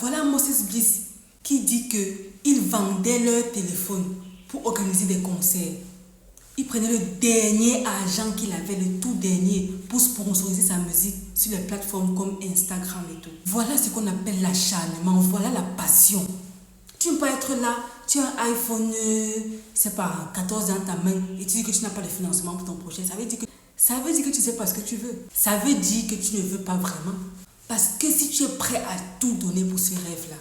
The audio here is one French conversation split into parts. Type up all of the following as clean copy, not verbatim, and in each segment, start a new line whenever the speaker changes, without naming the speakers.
voilà Moses Bliss qui dit qu'ils vendaient leur téléphone pour organiser des concerts. Il prenait le dernier argent qu'il avait, le tout dernier, pour sponsoriser sa musique sur les plateformes comme Instagram et tout. Voilà ce qu'on appelle l'acharnement, voilà la passion. Tu ne peux pas être là, tu as un iPhone, c'est pas 14 ans dans ta main et tu dis que tu n'as pas de financement pour ton projet. Ça veut dire que tu ne sais pas ce que tu veux. Ça veut dire que tu ne veux pas vraiment. Parce que si tu es prêt à tout donner pour ce rêve-là,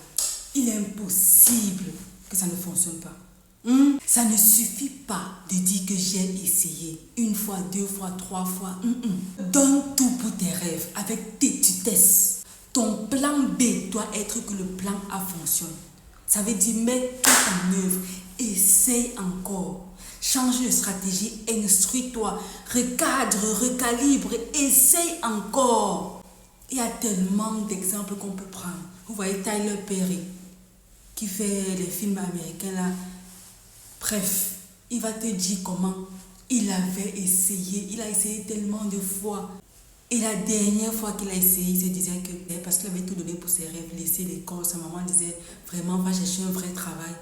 il est impossible que ça ne fonctionne pas. Ça ne suffit pas de dire que j'ai essayé. Une fois, deux fois, trois fois. Donne tout pour tes rêves avec tétutesse. Ton plan B doit être que le plan A fonctionne. Ça veut dire mets tout en œuvre. Essaye encore. Change de stratégie. Instruis-toi. Recadre, recalibre. Essaye encore. Il y a tellement d'exemples qu'on peut prendre. Vous voyez Tyler Perry qui fait les films américains là. Bref, il va te dire comment il avait essayé. Il a essayé tellement de fois. Et la dernière fois qu'il a essayé, il se disait que parce qu'il avait tout donné pour ses rêves, laisser l'école, sa maman disait vraiment va chercher un vrai travail.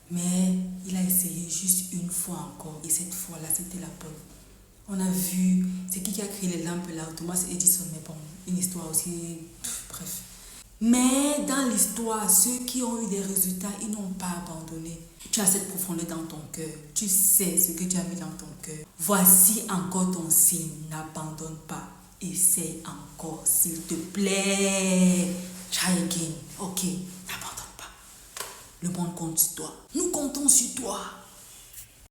Mais il a essayé juste une fois encore. Et cette fois-là, c'était la bonne. On a vu, c'est qui a créé les lampes là, Thomas Edison, mais bon, une histoire aussi, bref. Mais dans l'histoire, ceux qui ont eu des résultats, ils n'ont pas abandonné. Tu as cette profondeur dans ton cœur. Tu sais ce que tu as mis dans ton cœur. Voici encore ton signe. N'abandonne pas. Essaye encore, s'il te plaît. Try again. Ok, n'abandonne pas. Le monde compte sur toi. Nous comptons sur toi.